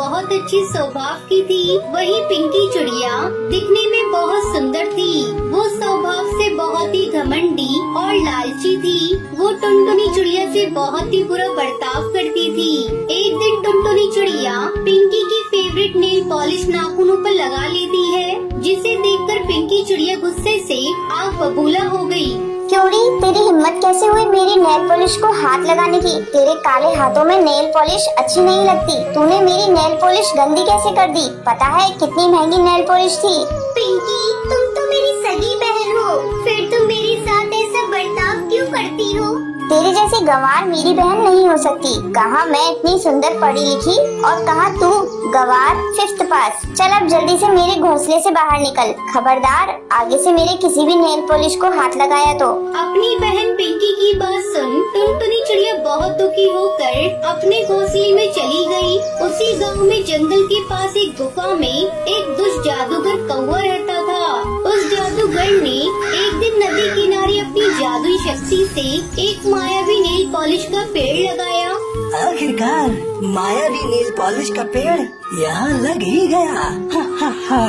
बहुत अच्छी स्वभाव की थी। वही पिंकी चिड़िया दिखने में बहुत सुंदर थी। वो स्वभाव से बहुत ही घमंडी और लालची थी। वो टुनटुनी चिड़िया से बहुत ही बुरा बर्ताव करती थी। एक दिन टुनटुनी चिड़िया पिंकी की फेवरेट नेल पॉलिश नाखूनों पर लगा लेती है, जिसे देखकर पिंकी चिड़िया गुस्से से आग बबूला हो गई। क्योंड़ी, तेरी हिम्मत कैसे हुई मेरी नेल पॉलिश को हाथ लगाने की? तेरे काले हाथों में नेल पॉलिश अच्छी नहीं लगती। तूने मेरी नेल पॉलिश गंदी कैसे कर दी? पता है कितनी महंगी नेल पॉलिश थी? पिंकी, तुम तो मेरी सगी बहन हो, फिर तुम मेरे साथ ऐसा बर्ताव क्यों करती हो? तेरे जैसी गंवार मेरी बहन नहीं हो सकती। कहाँ मैं इतनी सुंदर पढ़ी लिखी और कहाँ तू गंवार 5th पास। चल अब जल्दी से मेरे घोंसले से बाहर निकल। खबरदार, आगे से मेरे किसी भी नेल पॉलिश को हाथ लगाया तो। अपनी बहन पिंकी की बात सुन टुनटुनी चिड़िया बहुत दुखी होकर अपने घोंसले में चली गई। उसी गांव में जंगल के पास एक गुफा में एक दुष्ट जादूगर कौवा रहता था। उस जादूगर ने एक दिन नदी किनारे अपनी जादुई शक्ति से एक मायावी नेल पॉलिश का पेड़ लगाया। आखिरकार मायावी नेल पॉलिश का पेड़ यहाँ लग ही गया। हा हा हा।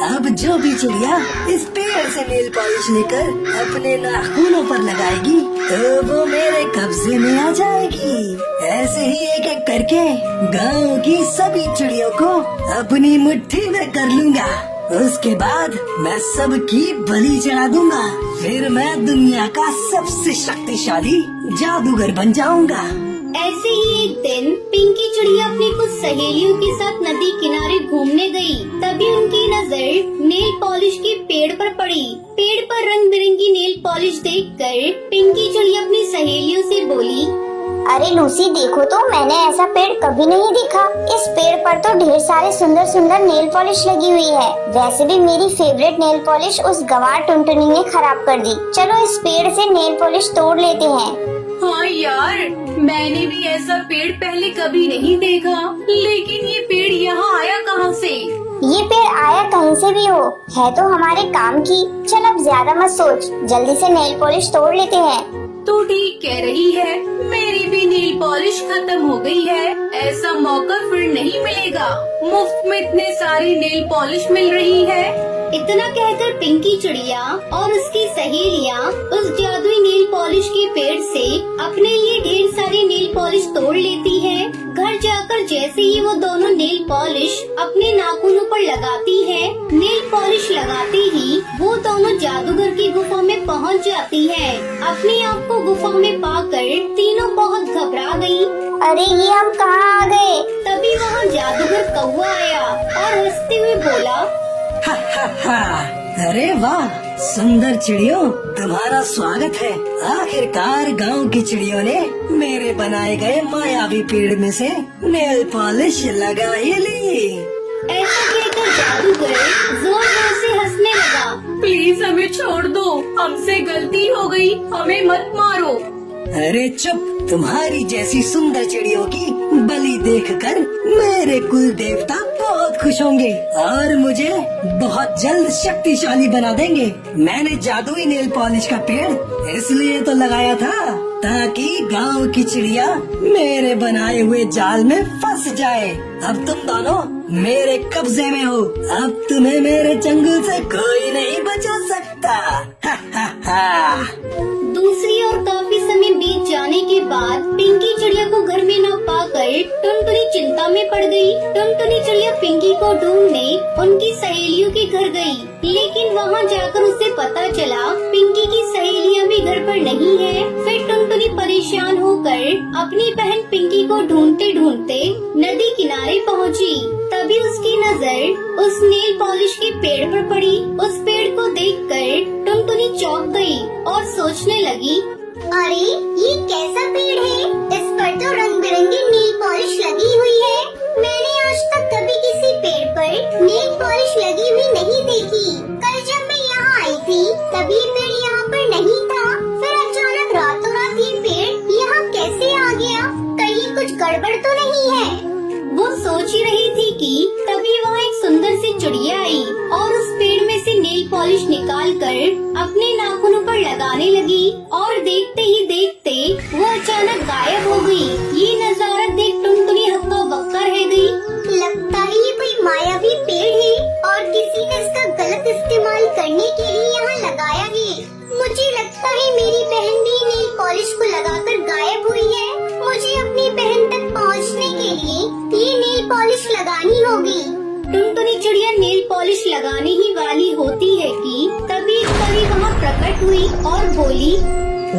अब जो भी चिड़िया इस पेड़ से नेल पॉलिश लेकर अपने नाखूनों पर लगाएगी तो वो मेरे कब्जे में आ जाएगी। ऐसे ही एक एक करके गांव की सभी चिड़ियों को अपनी मुट्ठी में कर लूंगा। उसके बाद मैं सबकी बलि चढ़ा दूंगा। फिर मैं दुनिया का सबसे शक्तिशाली जादूगर बन जाऊंगा। ऐसे ही एक दिन पिंकी चिड़िया अपनी कुछ सहेलियों के साथ नदी किनारे घूमने गई। तभी उनकी नजर नेल पॉलिश के पेड़ पर पड़ी। पेड़ पर रंग बिरंगी नेल पॉलिश देखकर पिंकी चिड़िया अपनी सहेलियों से बोली, अरे लूसी, देखो तो मैंने ऐसा पेड़ कभी नहीं देखा। इस पेड़ पर तो ढेर सारे सुंदर सुंदर नेल पॉलिश लगी हुई है। वैसे भी मेरी फेवरेट नेल पॉलिश उस गंवार टुनटुनी ने खराब कर दी। चलो इस पेड़ से नेल पॉलिश तोड़ लेते हैं। हाँ यार, मैंने भी ऐसा पेड़ पहले कभी नहीं देखा, लेकिन ये पेड़ यहाँ आया कहाँ से? ये पेड़ आया कहीं से भी हो, है तो हमारे काम की। चल अब ज्यादा मत सोच, जल्दी से नेल पॉलिश तोड़ लेते हैं। तो ठीक कह रही है, मेरी भी नेल पॉलिश खत्म हो गई है। ऐसा मौका फिर नहीं मिलेगा। मुफ्त में इतने सारी नेल पॉलिश मिल रही है। इतना कहकर पिंकी चिड़िया और उसकी सहेलियाँ उस जादुई नेल पॉलिश के पेड़ से अपने लिए ढेर सारी नेल पॉलिश तोड़ लेती है। घर जाकर जैसे ही वो दोनों नेल पॉलिश अपने नाखूनों पर लगाती है, नेल पॉलिश लगाते ही वो दोनों जादूगर की गुफा में पहुंच जाती है। अपने आप को गुफा में पाकर तीनों बहुत घबरा गई। अरे ये हम कहाँ आ गए? तभी वहाँ जादूगर कौवा आया और हंसते हुए बोला, हा हा हा। अरे वाह सुंदर चिड़ियों, तुम्हारा स्वागत है। आखिरकार गांव की चिड़ियों ने मेरे बनाए गए मायावी पेड़ में से नेल पॉलिश लगा ही ली। ऐसा कहकर जादूगर जोर जोर से हंसने लगा। प्लीज हमें छोड़ दो, हमसे गलती हो गई, हमें मत मारो। अरे चुप, तुम्हारी जैसी सुंदर चिड़ियों की बलि देखकर मेरे कुल देवता बहुत खुश होंगे और मुझे बहुत जल्द शक्तिशाली बना देंगे। मैंने जादुई नेल पॉलिश का पेड़ इसलिए तो लगाया था ताकि गांव की चिड़िया मेरे बनाए हुए जाल में फंस जाए। अब तुम दोनों मेरे कब्जे में हो। अब तुम्हें मेरे चंगुल से कोई नहीं बचा सकता। हा हा हा। दूसरी ओर काफी समय बीत जाने के बाद पिंकी चिड़िया को घर में न पाकर टुनटुनी चिंता में पड़ गई। टुनटुनी चिड़िया पिंकी को ढूंढने उनकी सहेलियों के घर गई, लेकिन वहाँ जाकर उसे पता चला पिंकी की सहेलियाँ भी घर पर नहीं है। फिर टुनटुनी परेशान होकर अपनी बहन पिंकी को ढूंढते ढूंढते नदी किनारे पहुँची। तभी उसकी नजर उस नेल पॉलिश के पेड़ पर पड़ी। उस पेड़ को देखकर टुनटुनी चौंक गई और सोचने लगी, अरे ये कैसा पेड़ है? इस पर तो रंग बिरंगी नेल पॉलिश लगी हुई है। मैंने आज तक कभी किसी पेड़ पर नेल पॉलिश लगी हुई नहीं देखी। कल जब मैं यहाँ आई थी तब ये पेड़ यहाँ पर नहीं था। फिर अचानक रातों रात ये पेड़ यहाँ कैसे आ गया? कहीं कुछ गड़बड़ तो नहीं है? वो सोच ही रही थी कि तभी वहाँ एक सुंदर सी चिड़िया आई और उस पेड़ में से नेल पॉलिश निकालकर अपने नाखूनों पर लगाने लगी और देखते ही देखते वो अचानक गायब हो गई। ये नजारा देख टुनटुनी हक्का बक्का रह गई। लगता मायावी पेड़ है और किसी ने इसका गलत इस्तेमाल करने के लिए यहाँ लगाया है। मुझे लगता है मेरी बहन भी नेल पॉलिश को लगाकर गायब हुई है। मुझे अपनी बहन तक पहुँचने के लिए ये नेल पॉलिश लगानी होगी। टुनटुनी चिड़िया नेल पॉलिश लगाने ही वाली होती है कि तभी एक परी वहाँ प्रकट हुई और बोली,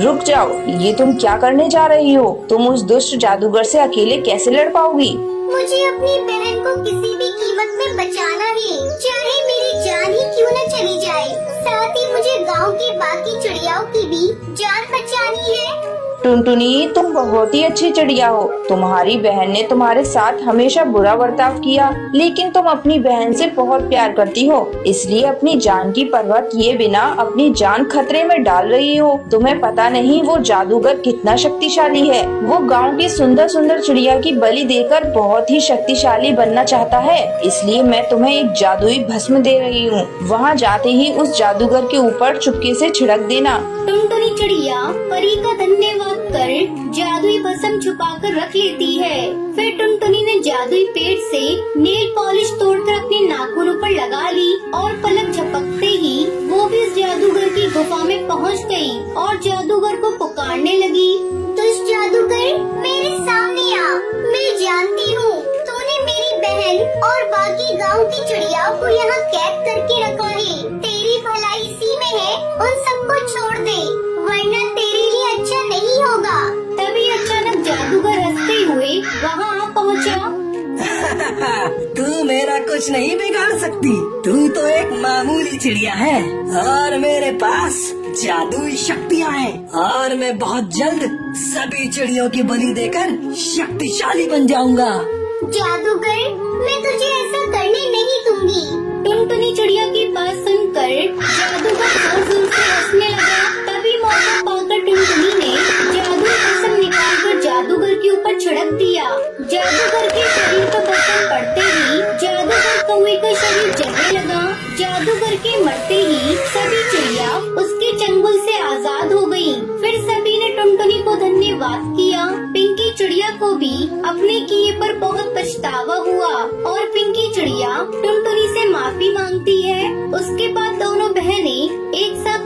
रुक जाओ, ये तुम क्या करने जा रही हो? तुम उस दुष्ट जादूगर से अकेले कैसे लड़ पाओगी? मुझे अपनी बहन को किसी भी कीमत में बचाना है, चाहे मेरी जान ही क्यों न चली जाए। साथ ही मुझे गांव के बाकी चिड़ियाओं की भी जान बचानी है। टुनटुनी, तुम बहुत ही अच्छी चिड़िया हो। तुम्हारी बहन ने तुम्हारे साथ हमेशा बुरा बर्ताव किया, लेकिन तुम अपनी बहन से बहुत प्यार करती हो, इसलिए अपनी जान की परवाह किए बिना अपनी जान खतरे में डाल रही हो। तुम्हें पता नहीं वो जादूगर कितना शक्तिशाली है। वो गांव की सुंदर सुंदर चिड़िया की बलि देकर बहुत ही शक्तिशाली बनना चाहता है, इसलिए मैं तुम्हें एक जादुई भस्म दे रही हूँ। वहाँ जाते ही उस जादूगर के ऊपर चुपके से छिड़क देना। टुनटुनी चिड़िया परी का धन्यवाद कर जादुई भस्म छुपा कर रख लेती है। फिर टुनटुनी ने जादुई पेड़ से नेल पॉलिश तोड़कर अपने नाखूनों पर लगा ली और पलक झपकते ही वो भी इस जादूगर की गुफा में पहुंच गई और जादूगर को पुकारने लगी। दुष्ट जादूगर, मेरे सामने आ। मैं जानती हूँ तूने मेरी बहन और बाकी गांव की चिड़ियाओं को यहाँ कैद करके रखा है। तेरी भलाई इसी में है, उन सबको छोड़ दे, वरना तेरे लिए अच्छा नहीं होगा। तभी अचानक जादूगर हंसते हुए वहाँ आ पहुँचा। तू मेरा कुछ नहीं बिगाड़ सकती। तू तो एक मामूली चिड़िया है और मेरे पास जादुई शक्तियाँ हैं और मैं बहुत जल्द सभी चिड़ियों की बलि देकर शक्तिशाली बन जाऊंगा। जादूगर, मैं तुझे ऐसा करने नहीं दूंगी। टुनटुनी चिड़िया की बात सुनकर जादूगर जोर-जोर से हंसने लगा। तभी मौका पाकर टुनटुनी ने जादुई भस्म निकालकर जादूगर के ऊपर छिड़क दिया। जादूगर के शरीर पर भस्म पड़ते ही जादूगर कौवे का शरीर जलने लगा। जादूगर के मरते ही सभी चिड़िया उसके चंगुल से आजाद हो गयी। फिर सभी ने टुनटुनी को धन्यवाद किया। पिंकी चिड़िया को भी अपने किए पर बहुत पछतावा हुआ और पिंकी चिड़िया टुनटुनी से माफी मांगती है। उसके बाद दोनों बहनें